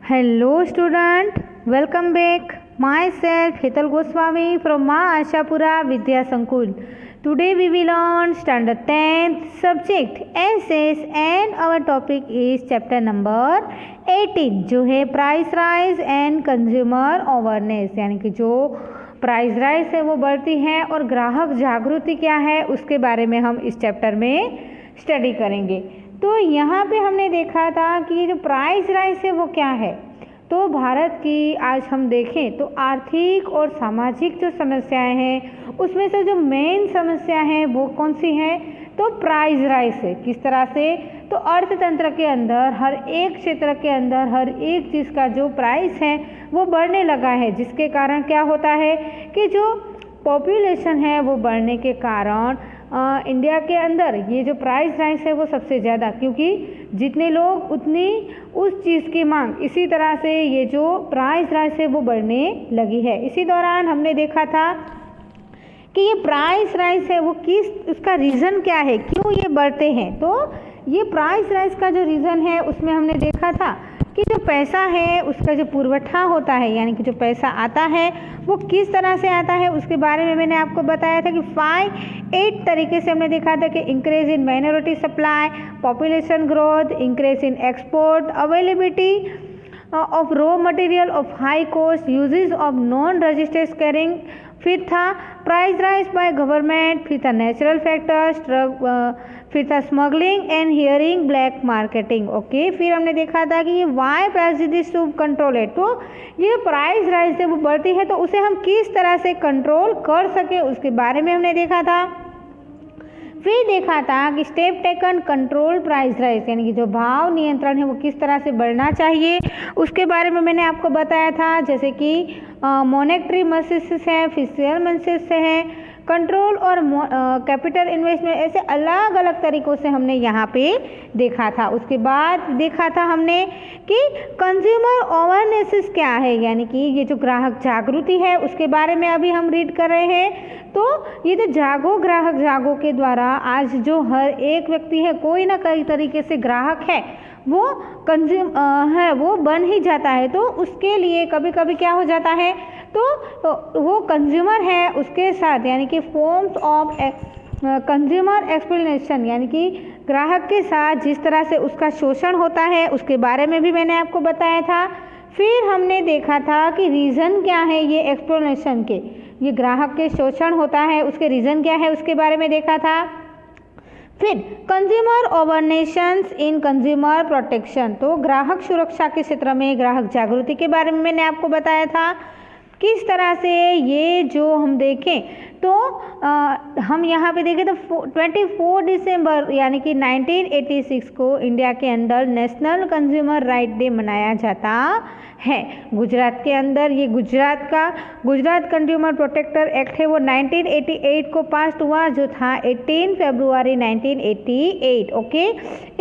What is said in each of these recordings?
Hello student, welcome back. Myself Hital Goswami from Ma Ashapura Vidya Sankul. Today we will learn standard 10th subject SS and our topic is chapter number 18 जो है price rise and consumer awareness, यानी कि जो price rise है वो बढ़ती है और ग्राहक जागृति क्या है उसके बारे में हम इस चैप्टर में स्टडी करेंगे। तो यहाँ पे हमने देखा था कि ये जो प्राइस राइज है वो क्या है। तो भारत की आज हम देखें तो आर्थिक और सामाजिक जो समस्याएं हैं उसमें से जो मेन समस्या है वो कौन सी है, तो प्राइस राइज है। किस तरह से, तो अर्थतंत्र के अंदर हर एक क्षेत्र के अंदर हर एक चीज़ का जो प्राइस है वो बढ़ने लगा है, जिसके कारण क्या होता है कि जो पॉपुलेशन है वो बढ़ने के कारण इंडिया के अंदर ये जो प्राइस राइज है वो सबसे ज़्यादा, क्योंकि जितने लोग उतनी उस चीज़ की मांग, इसी तरह से ये जो प्राइस राइज है वो बढ़ने लगी है। इसी दौरान हमने देखा था कि ये प्राइस राइज है वो किस, उसका रीज़न क्या है, क्यों ये बढ़ते हैं। तो ये प्राइस राइज का जो रीज़न है उसमें हमने देखा था कि जो पैसा है उसका जो पुरवठा होता है, यानी कि जो पैसा आता है वो किस तरह से आता है उसके बारे में मैंने आपको बताया था कि 8 तरीके से हमने देखा था कि increase in minority supply, population growth, increase in export, availability of raw material of high cost, uses of non registered carrying, फिर था प्राइस राइज बाय गवर्नमेंट, फिर था नेचुरल फैक्टर्स, फिर था smuggling and hearing black marketing. Okay, फिर हमने देखा था कि ये वाई प्राइस टू कंट्रोल है। तो ये प्राइस राइज है वो बढ़ती है तो उसे हम किस तरह से कंट्रोल कर सके उसके बारे में हमने देखा था। फिर देखा था कि step taken control price rise, यानी कि जो भाव नियंत्रण है वो किस तरह से बढ़ना चाहिए उसके बारे में मैंने आपको बताया था, जैसे कि मॉनेटरी मसेस है, फिजिकल मसेस है, कंट्रोल और कैपिटल इन्वेस्टमेंट, ऐसे अलग अलग तरीक़ों से हमने यहाँ पे देखा था। उसके बाद देखा था हमने कि कंज्यूमर अवेयरनेस क्या है, यानी कि ये जो ग्राहक जागृति है उसके बारे में अभी हम रीड कर रहे हैं। तो ये जो जागो ग्राहक जागो के द्वारा आज जो हर एक व्यक्ति है कोई ना कई तरीके से ग्राहक है वो है वो बन ही जाता है। तो उसके लिए कभी कभी क्या हो जाता है, तो वो कंज्यूमर है उसके साथ, यानी कि फॉर्म्स ऑफ कंज्यूमर एक्सप्लेनेशन, यानी कि ग्राहक के साथ जिस तरह से उसका शोषण होता है उसके बारे में भी मैंने आपको बताया था। फिर हमने देखा था कि रीज़न क्या है ये एक्सप्लेनेशन के, ये ग्राहक के शोषण होता है उसके रीज़न क्या है उसके बारे में देखा था। फिर consumer awareness in consumer protection, तो ग्राहक सुरक्षा के क्षेत्र में ग्राहक जागृति के बारे में मैंने आपको बताया था किस तरह से ये जो हम देखें तो हम यहाँ पे देखें तो 24 दिसंबर यानी कि 1986 को इंडिया के अंदर नेशनल कंज्यूमर राइट डे मनाया जाता है। गुजरात के अंदर ये गुजरात कंज्यूमर प्रोटेक्टर एक्ट है वो 1988 को पास हुआ, जो था 18 फरवरी 1988। ओके,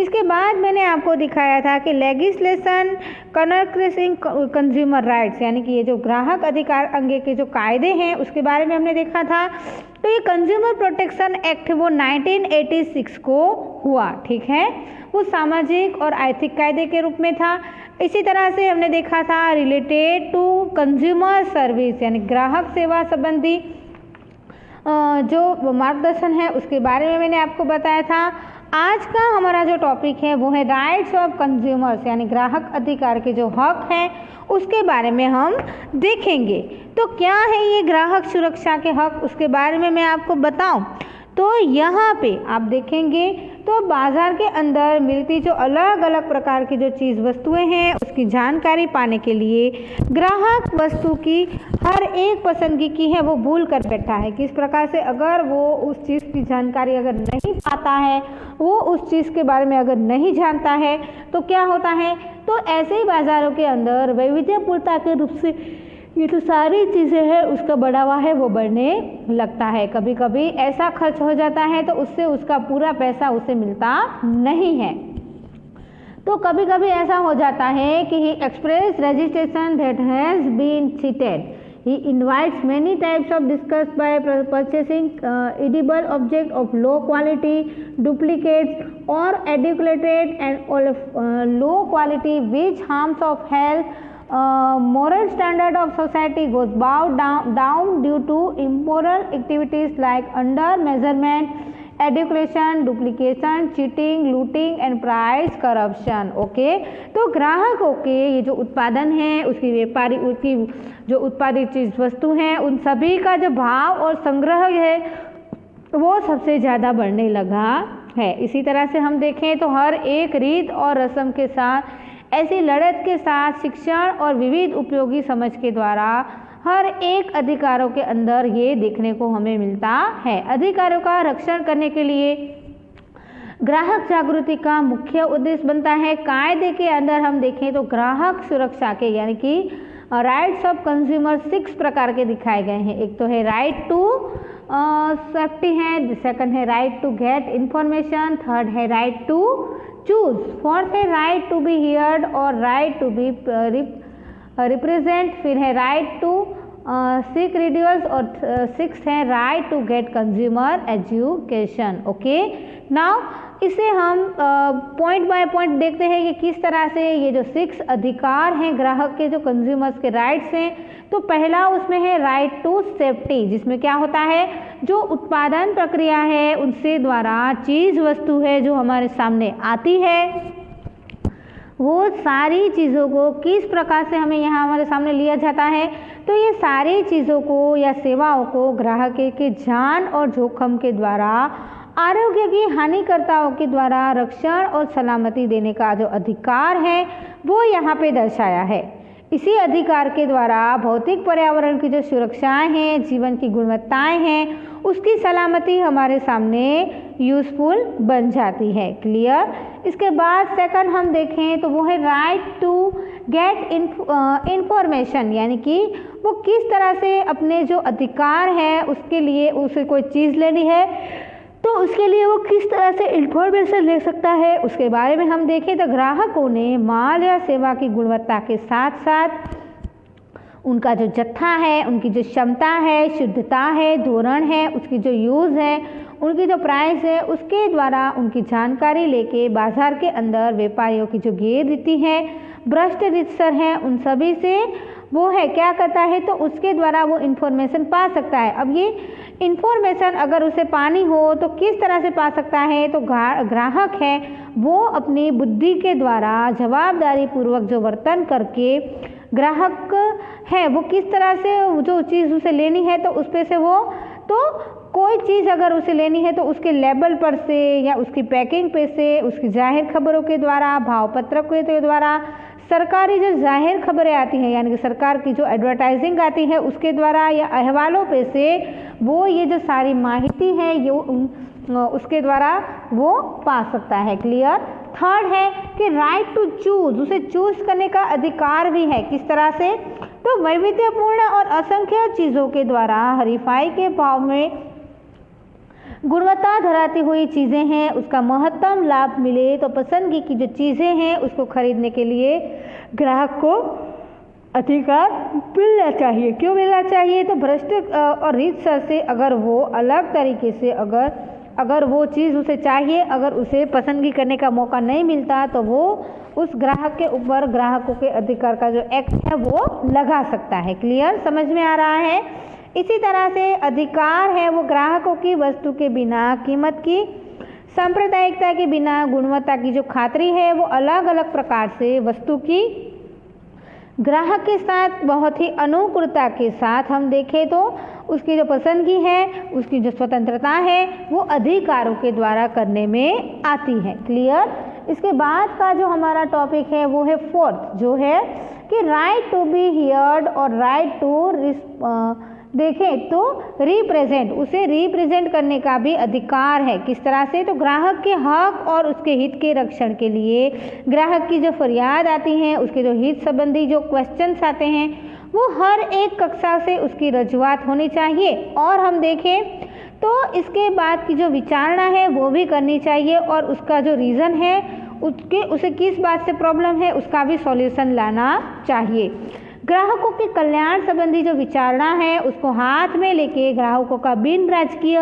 इसके बाद मैंने आपको दिखाया था कि लेगिस्लेशन कनक्रेसिंग कंज्यूमर राइट्स, यानी कि ये जो ग्राहक अधिकार अंगे के जो कायदे हैं उसके बारे में हमने देखा था। तो ये कंज्यूमर प्रोटेक्शन एक्ट वो 1986 को हुआ, ठीक है, वो सामाजिक और आर्थिक कायदे के रूप में था। इसी तरह से हमने देखा था रिलेटेड टू कंज्यूमर सर्विस, यानी ग्राहक सेवा संबंधी जो मार्गदर्शन है उसके बारे में मैंने आपको बताया था। आज का हमारा जो टॉपिक है वो है राइट्स ऑफ कंज्यूमर्स, यानी ग्राहक अधिकार के जो हक हैं उसके बारे में हम देखेंगे। तो क्या है ये ग्राहक सुरक्षा के हक, उसके बारे में मैं आपको बताऊं तो यहाँ पे आप देखेंगे तो बाज़ार के अंदर मिलती जो अलग अलग प्रकार की जो चीज़ वस्तुएं हैं उसकी जानकारी पाने के लिए ग्राहक वस्तु की हर एक पसंदगी की है वो भूल कर बैठा है। किस प्रकार से, अगर वो उस चीज़ की जानकारी अगर नहीं पाता है, वो उस चीज़ के बारे में अगर नहीं जानता है तो क्या होता है, तो ऐसे ही बाज़ारों के अंदर वैविध्यपूर्णता के रूप से ये तो सारी चीज़ें हैं उसका बढ़ावा है वो बढ़ने लगता है। कभी कभी ऐसा खर्च हो जाता है तो उससे उसका पूरा पैसा उसे मिलता नहीं है। तो कभी कभी ऐसा हो जाता है कि express registration that has been cheated, He invites many types of disgust by purchasing edible object of low quality, duplicates or adulterated and low quality which harms of health. Moral standard of society goes down due to immoral activities like under measurement, education, duplication, cheating, looting and price corruption. Okay, तो ग्राहकों के ये जो उत्पादन है, उसकी जो उत्पादित चीज वस्तु हैं, उन सभी का जो भाव और संग्रह है वो सबसे ज़्यादा बढ़ने लगा है। इसी तरह से हम देखें तो हर एक रीत और रस्म के साथ, ऐसी लड़त के साथ शिक्षण और विविध उपयोगी समझ के द्वारा हर एक अधिकारों के अंदर ये देखने को हमें मिलता है। अधिकारों का रक्षण करने के लिए ग्राहक जागृति का मुख्य उद्देश्य बनता है। कायदे के अंदर हम देखें तो ग्राहक सुरक्षा के यानी कि राइट्स ऑफ कंज्यूमर 6 प्रकार के दिखाए गए हैं। एक तो है राइट टू सेफ्टी है, सेकंड है right to get information, third है राइट टू चूज, फोर्थ है राइट टू बी हियर्ड और राइट टू बी रिप्रेजेंट, फिर है राइट टू सीक रिड्यूल्स और 6 है right to get consumer education. Okay, now इसे हम पॉइंट बाय पॉइंट देखते हैं कि किस तरह से ये जो 6 अधिकार हैं ग्राहक के, जो कंज्यूमर्स के राइट्स हैं। तो पहला उसमें है राइट टू सेफ्टी, जिसमें क्या होता है, जो उत्पादन प्रक्रिया है उनसे द्वारा चीज़ वस्तु है जो हमारे सामने आती है, वो सारी चीज़ों को किस प्रकार से हमें यहाँ हमारे सामने लिया जाता है। तो ये सारी चीज़ों को या सेवाओं को ग्राहक के जान और जोखिम के द्वारा, आरोग्य की हानिकर्ताओं के द्वारा रक्षण और सलामती देने का जो अधिकार है वो यहाँ पे दर्शाया है। इसी अधिकार के द्वारा भौतिक पर्यावरण की जो सुरक्षाएं हैं, जीवन की गुणवत्ताएं हैं, उसकी सलामती हमारे सामने यूजफुल बन जाती है। क्लियर। इसके बाद सेकंड हम देखें तो वो है राइट टू गेट इंफॉर्मेशन, यानी कि वो किस तरह से अपने जो अधिकार है उसके लिए, उसे कोई चीज़ लेनी है तो उसके लिए वो किस तरह से इंफॉर्मेशन ले सकता है, उसके बारे में हम देखें तो ग्राहकों ने माल या सेवा की गुणवत्ता के साथ साथ उनका जो जत्था है, उनकी जो क्षमता है, शुद्धता है, धोरण है, उसकी जो यूज़ है, उनकी जो प्राइस है, उसके द्वारा उनकी जानकारी लेके बाजार के अंदर व्यापारियों की जो गिरती है, भ्रष्ट रितसर हैं, उन सभी से वो है क्या करता है, तो उसके द्वारा वो इन्फॉर्मेशन पा सकता है। अब ये इन्फॉर्मेशन अगर उसे पानी हो तो किस तरह से पा सकता है, तो ग्राहक है वो अपनी बुद्धि के द्वारा जवाबदारी पूर्वक जो वर्तन करके ग्राहक है वो किस तरह से जो चीज़ उसे लेनी है तो उस पे से वो, तो कोई चीज़ अगर उसे लेनी है तो उसके लेबल पर से या उसकी पैकिंग पे से, उसकी जाहिर खबरों के द्वारा, भाव पत्रक के द्वारा, सरकारी जो जाहिर खबरें आती हैं यानी कि सरकार की जो एडवर्टाइजिंग आती है उसके द्वारा या अहवालों पे से वो ये जो सारी माहिती है ये उसके द्वारा वो पा सकता है। क्लियर। थर्ड है कि राइट टू चूज, उसे चूज करने का अधिकार भी है। किस तरह से, तो वैविध्यपूर्ण और असंख्य चीज़ों के द्वारा हरीफाई के भाव में गुणवत्ता धराती हुई चीज़ें हैं, उसका महत्तम लाभ मिले तो पसंदगी की जो चीज़ें हैं उसको खरीदने के लिए ग्राहक को अधिकार मिलना चाहिए। क्यों मिलना चाहिए, तो भ्रष्ट और रीतसर से अगर वो अलग तरीके से अगर वो चीज़ उसे चाहिए, अगर उसे पसंदगी करने का मौका नहीं मिलता तो वो उस ग्राहक के ऊपर ग्राहकों के अधिकार का जो एक्ट है वो लगा सकता है। क्लियर, समझ में आ रहा है। इसी तरह से अधिकार है वो ग्राहकों की वस्तु के बिना, कीमत की सांप्रदायिकता के बिना, गुणवत्ता की जो खातरी है वो अलग अलग प्रकार से वस्तु की ग्राहक के साथ बहुत ही अनुकूलता के साथ हम देखें तो उसकी जो पसंदगी है, उसकी जो स्वतंत्रता है वो अधिकारों के द्वारा करने में आती है। क्लियर। इसके बाद का जो हमारा टॉपिक है वो है फोर्थ, जो है कि राइट टू बी हियर्ड और राइट टू देखें तो रिप्रेजेंट, उसे रिप्रेजेंट करने का भी अधिकार है। किस तरह से, तो ग्राहक के हक और उसके हित के रक्षण के लिए ग्राहक की जो फरियाद आती है, उसके जो हित संबंधी जो क्वेश्चंस आते हैं वो हर एक कक्षा से उसकी रजूआत होनी चाहिए। और हम देखें तो इसके बाद की जो विचारणा है वो भी करनी चाहिए और उसका जो रीज़न है उसे किस बात से प्रॉब्लम है उसका भी सॉल्यूशन लाना चाहिए। ग्राहकों के कल्याण संबंधी जो विचारणा है उसको हाथ में लेके ग्राहकों का बिन राजकीय,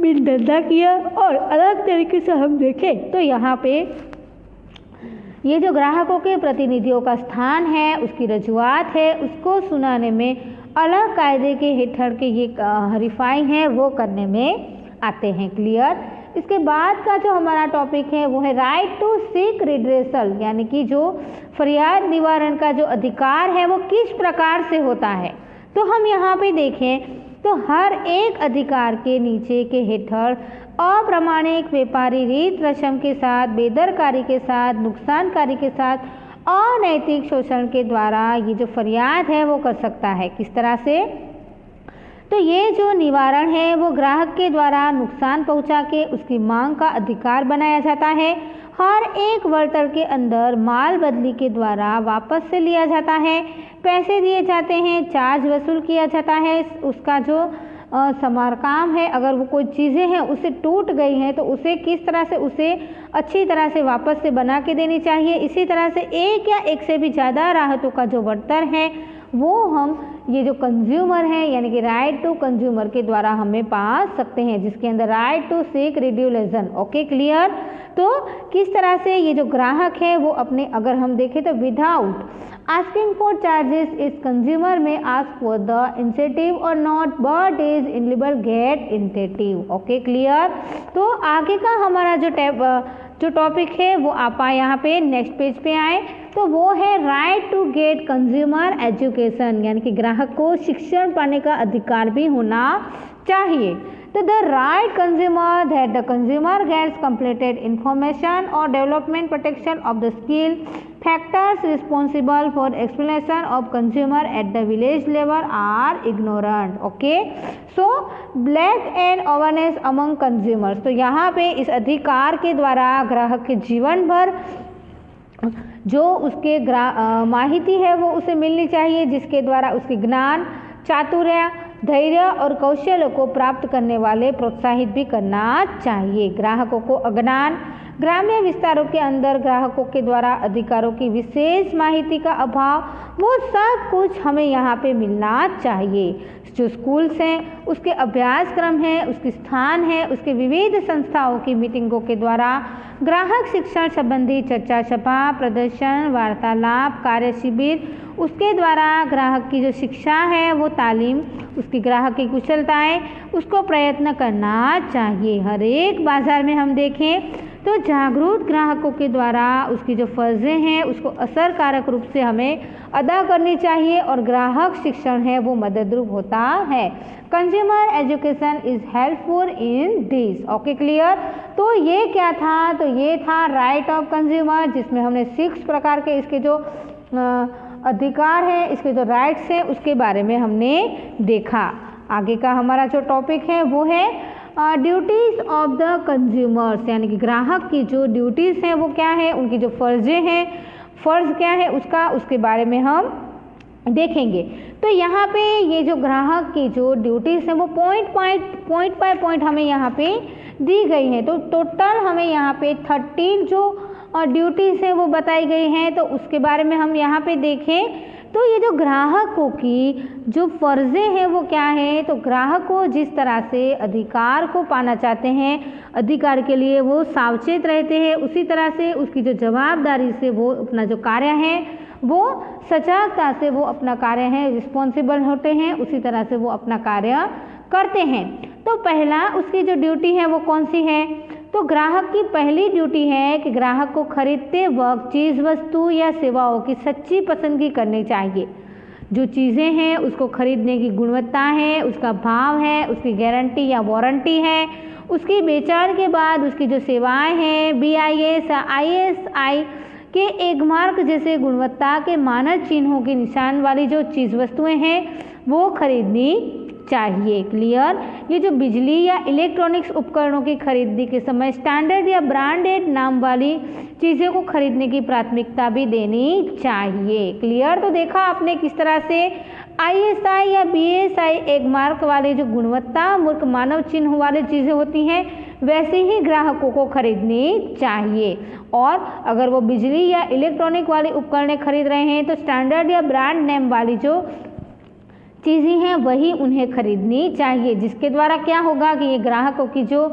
बिन धंधाकीय और अलग तरीके से हम देखें तो यहाँ पे ये जो ग्राहकों के प्रतिनिधियों का स्थान है, उसकी रजूआत है, उसको सुनाने में अलग कायदे के हेठड़ के ये हरीफाई हैं वो करने में आते हैं। क्लियर। इसके बाद का जो हमारा टॉपिक है वो है राइट टू सीक रिड्रेसल, यानी कि जो फरियाद निवारण का जो अधिकार है वो किस प्रकार से होता है। तो हम यहाँ पे देखें तो हर एक अधिकार के नीचे के हेठड़ अप्रामाणिक व्यापारी रीत रस्म के साथ, बेदरकारी के साथ, नुकसानकारी के साथ, अनैतिक शोषण के द्वारा ये जो फरियाद है वो कर सकता है। किस तरह से? तो ये जो निवारण है वो ग्राहक के द्वारा नुकसान पहुंचा के उसकी मांग का अधिकार बनाया जाता है। हर एक वर्तर के अंदर माल बदली के द्वारा वापस से लिया जाता है, पैसे दिए जाते हैं, चार्ज वसूल किया जाता है, उसका जो समारकाम है, अगर वो कोई चीज़ें हैं उसे टूट गई हैं तो उसे किस तरह से उसे अच्छी तरह से वापस से बना के देनी चाहिए। इसी तरह से एक या एक से भी ज़्यादा राहतों का जो वर्तर है वो हम ये जो कंज्यूमर है यानी कि राइट टू कंज्यूमर के द्वारा हमें पा सकते हैं, जिसके अंदर right to seek redressal. Okay, clear. तो किस तरह से ये जो ग्राहक है वो अपने, अगर हम देखें तो विदाउट आस्किंग फॉर चार्जेस इस कंज्यूमर में आस्क फॉर द इंसेंटिव और not but is ineligible get incentive. Okay, clear. तो आगे का हमारा जो टॉपिक है वो आप यहाँ पे नेक्स्ट पेज पे आए तो वो है right to get consumer education, यानी कि ग्राहक को शिक्षण पाने का अधिकार भी होना चाहिए। तो the right consumer that the consumer gets completed information और development protection of the skill factors responsible for explanation of consumer at the village level are ignorant. Okay, so black and awareness among consumers. तो यहाँ पे इस अधिकार के द्वारा ग्राहक के जीवन भर जो उसके माहिती है वो उसे मिलनी चाहिए, जिसके द्वारा उसके ज्ञान, चातुर्य, धैर्य और कौशल को प्राप्त करने वाले प्रोत्साहित भी करना चाहिए। ग्राहकों को अज्ञान, ग्राम्य विस्तारों के अंदर ग्राहकों के द्वारा अधिकारों की विशेष माहिती का अभाव, वो सब कुछ हमें यहाँ पे मिलना चाहिए। जो स्कूल्स हैं, उसके अभ्यासक्रम है, उसके स्थान है, उसके विविध संस्थाओं की मीटिंगों के द्वारा ग्राहक शिक्षण संबंधी चर्चा सभा, प्रदर्शन, वार्तालाप, कार्य शिविर, उसके द्वारा ग्राहक की जो शिक्षा है वो तालीम, उसकी ग्राहक की कुशलताएं, उसको प्रयत्न करना चाहिए। हर एक बाजार में हम देखें तो जागरूक ग्राहकों के द्वारा उसकी जो फर्जें हैं उसको असरकारक रूप से हमें अदा करनी चाहिए और ग्राहक शिक्षण है वो मददरूप होता है। Consumer education is helpful in this. Okay, clear. तो ये क्या था? तो ये था राइट ऑफ कंज्यूमर, जिसमें हमने 6 प्रकार के इसके जो अधिकार हैं, इसके जो राइट्स हैं उसके बारे में हमने देखा। आगे का हमारा जो टॉपिक है वो है ड्यूटीज़ ऑफ द कंज्यूमर्स, यानी कि ग्राहक की जो ड्यूटीज़ हैं वो क्या है, उनकी जो फ़र्ज़ें हैं, फ़र्ज़ क्या है उसके बारे में हम देखेंगे। तो यहाँ पे ये जो ग्राहक की जो ड्यूटीज़ हैं वो पॉइंट बाय पॉइंट हमें यहाँ पे दी गई हैं। तो टोटल हमें यहाँ पे 13 जो ड्यूटीज़ हैं वो बताई गई हैं। तो उसके बारे में हम यहाँ पे देखें तो ये जो ग्राहकों की जो फ़र्ज़ें हैं वो क्या है, तो ग्राहक को जिस तरह से अधिकार को पाना चाहते हैं, अधिकार के लिए वो सावचेत रहते हैं, उसी तरह से उसकी जो जवाबदारी से वो अपना जो कार्य है वो सजगता से वो अपना कार्य है रिस्पॉन्सिबल होते हैं, उसी तरह से वो अपना कार्य करते हैं। तो पहला उसकी जो ड्यूटी है वो कौन सी है? तो ग्राहक की पहली ड्यूटी है कि ग्राहक को खरीदते वक्त चीज़, वस्तु या सेवाओं की सच्ची पसंदगी करनी चाहिए। जो चीज़ें हैं उसको खरीदने की गुणवत्ता है, उसका भाव है, उसकी गारंटी या वारंटी है, उसकी बेचान के बाद उसकी जो सेवाएं हैं BIS या ISI के एक मार्क जैसे गुणवत्ता के मानक चिन्हों के निशान वाली जो चीज़ वस्तुएं हैं वो खरीदनी चाहिए। क्लियर। ये जो बिजली या इलेक्ट्रॉनिक्स उपकरणों की खरीदी के समय स्टैंडर्ड या ब्रांडेड नाम वाली चीज़ों को खरीदने की प्राथमिकता भी देनी चाहिए। क्लियर। तो देखा आपने किस तरह से ISI या BSI एक मार्क वाले जो गुणवत्ता मूर्ख मानव चिन्ह वाले चीज़ें होती हैं वैसे ही ग्राहकों को खरीदनी चाहिए। और अगर वो बिजली या इलेक्ट्रॉनिक वाली उपकरण खरीद रहे हैं तो स्टैंडर्ड या ब्रांड नेम वाली जो चीज़ें हैं वही उन्हें खरीदनी चाहिए, जिसके द्वारा क्या होगा कि ये ग्राहकों की जो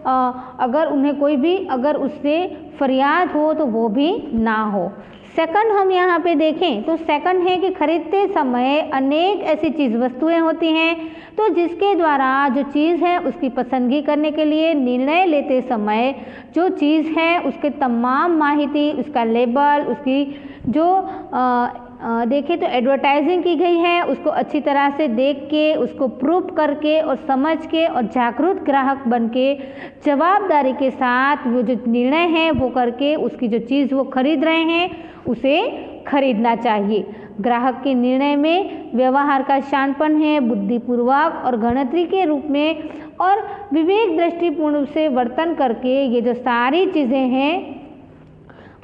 अगर उन्हें कोई भी अगर उससे फरियाद हो तो वो भी ना हो। सेकंड हम यहाँ पे देखें तो सेकंड है कि खरीदते समय अनेक ऐसी चीज़ वस्तुएं होती हैं तो जिसके द्वारा जो चीज़ है उसकी पसंदगी करने के लिए निर्णय लेते समय जो चीज़ है उसके तमाम माहिती, उसका लेबल, उसकी जो देखें तो एडवर्टाइजिंग की गई है उसको अच्छी तरह से देख के, उसको प्रूफ करके और समझ के और जागरूक ग्राहक बन के जवाबदारी के साथ वो जो निर्णय है वो करके उसकी जो चीज़ वो खरीद रहे हैं उसे खरीदना चाहिए। ग्राहक के निर्णय में व्यवहार का शानपन है, बुद्धिपूर्वक और गणतरी के रूप में और विवेक दृष्टिपूर्ण से वर्तन करके ये जो सारी चीज़ें हैं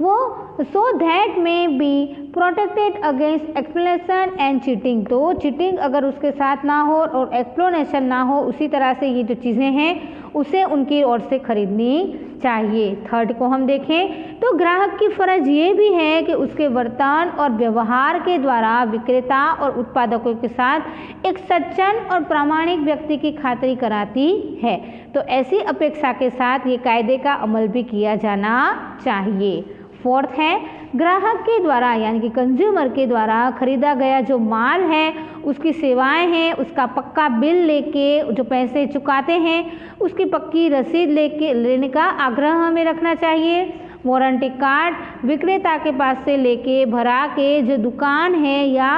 वो सो दैट में be protected against explanation and cheating. तो चीटिंग अगर उसके साथ ना हो और एक्सप्लेनेशन ना हो, उसी तरह से ये जो चीज़ें हैं उसे उनकी ओर से खरीदनी चाहिए। थर्ड को हम देखें तो ग्राहक की फ़र्ज ये भी है कि उसके वर्तन और व्यवहार के द्वारा विक्रेता और उत्पादकों के साथ एक सज्जन और प्रामाणिक व्यक्ति की खातिरी कराती है। तो ऐसी अपेक्षा के साथ ये कायदे का अमल भी किया जाना चाहिए। फोर्थ है ग्राहक के द्वारा यानी कि कंज्यूमर के द्वारा खरीदा गया जो माल है, उसकी सेवाएं हैं, उसका पक्का बिल लेके जो पैसे चुकाते हैं उसकी पक्की रसीद लेने का आग्रह हमें रखना चाहिए। वारंटी कार्ड विक्रेता के पास से लेके भरा के जो दुकान है या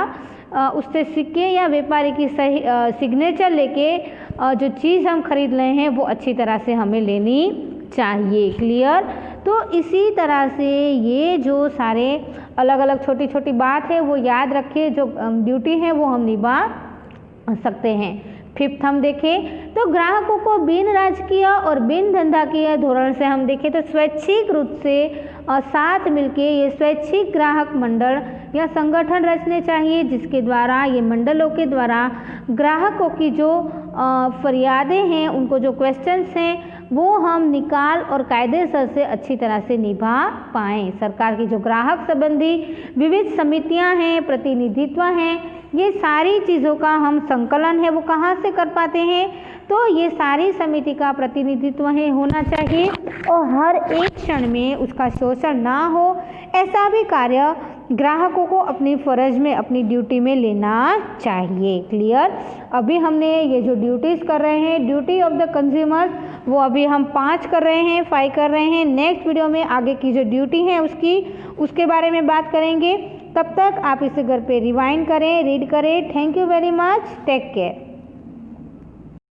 उससे सिक्के या व्यापारी की सही सिग्नेचर लेके जो चीज़ हम खरीद रहे हैं वो अच्छी तरह से हमें लेनी चाहिए। क्लियर? तो इसी तरह से ये जो सारे अलग अलग छोटी छोटी बात है वो याद रखिए, जो ड्यूटी है वो हम निभा सकते हैं। फिफ्थ हम देखें तो ग्राहकों को बिन राजकीय और बिन धंधाकीय धोरण से हम देखें तो स्वैच्छिक रूप से साथ मिलके ये स्वैच्छिक ग्राहक मंडल या संगठन रचने चाहिए, जिसके द्वारा ये मंडलों के द्वारा ग्राहकों की जो फरियादें हैं, उनको जो क्वेश्चंस हैं वो हम निकाल और कायदेसर से अच्छी तरह से निभा पाएँ। सरकार की जो ग्राहक संबंधी विविध समितियां हैं, प्रतिनिधित्व हैं, ये सारी चीज़ों का हम संकलन है वो कहाँ से कर पाते हैं? तो ये सारी समिति का प्रतिनिधित्व है होना चाहिए और हर एक क्षण में उसका शोषण ना हो, ऐसा भी कार्य ग्राहकों को अपनी फ़र्ज में, अपनी ड्यूटी में लेना चाहिए। क्लियर? अभी हमने ये जो ड्यूटीज़ कर रहे हैं, ड्यूटी ऑफ द कंज्यूमर्स, वो अभी हम 5 कर रहे हैं, 5 कर रहे हैं। नेक्स्ट वीडियो में आगे की जो ड्यूटी है उसके बारे में बात करेंगे। तब तक आप इसे घर पे रिवाइंड करें, रीड करें। Thank you very much, take care.